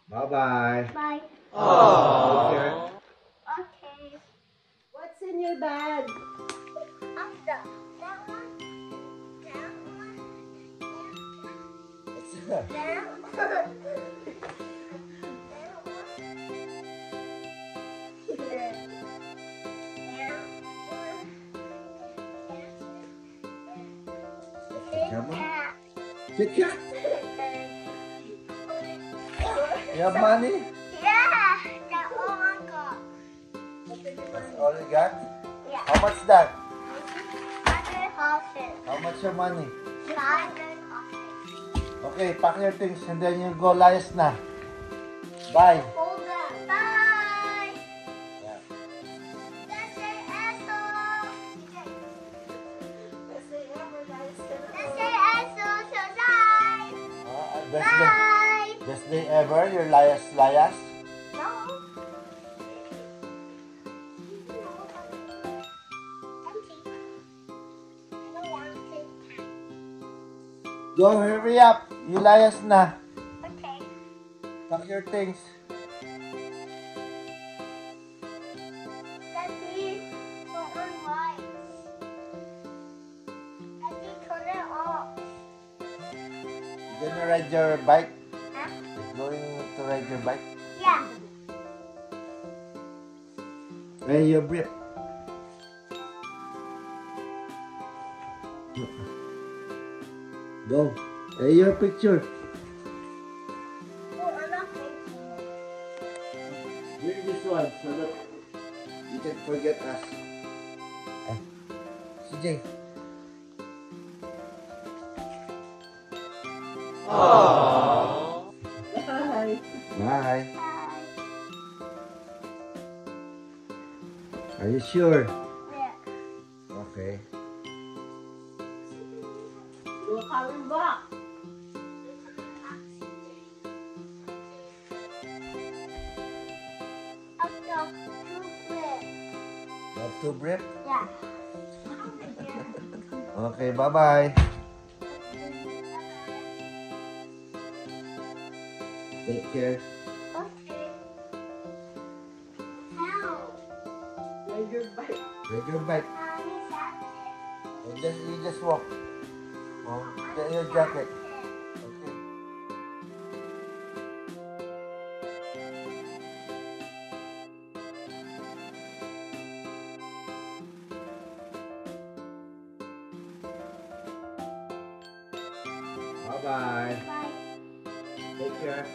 Bye-bye. Bye. Take care. Okay. What's in your bag? That one. That one. What's that? That one. Come on. Kit Kat? You have money? Yeah, that one got. That's all you got? Yeah. How much that? 100 horses. How much your money? 100 horses. Okay, pack your things and then you go layas na. Bye. Hold on. Bye. Yeah. That's it, asshole. Kasi everybody's gonna That's it, asshole. So bye. Best day ever, your layas. No. Empty. I don't want it. Go, hurry up. You layas na. Okay. Pack your things. Daddy, put on lights. Daddy, turn it off. You gonna ride your bike? Huh? You going to ride your bike? Yeah. Hey, your brief. Go. Hey, your picture. Oh, I'm not making it. Bring this one so that you can forget us. CJ. Bye. Bye. Bye. Are you sure? Yeah. Okay. You're coming back. Up the chocolate. Love to brief? Yeah. Okay, bye-bye. Take care. Okay. How? Ride your bike. Ride your bike. Mommy, that's it. You just walk. Oh, get your jacket. Okay. Bye-bye. Bye. Take care.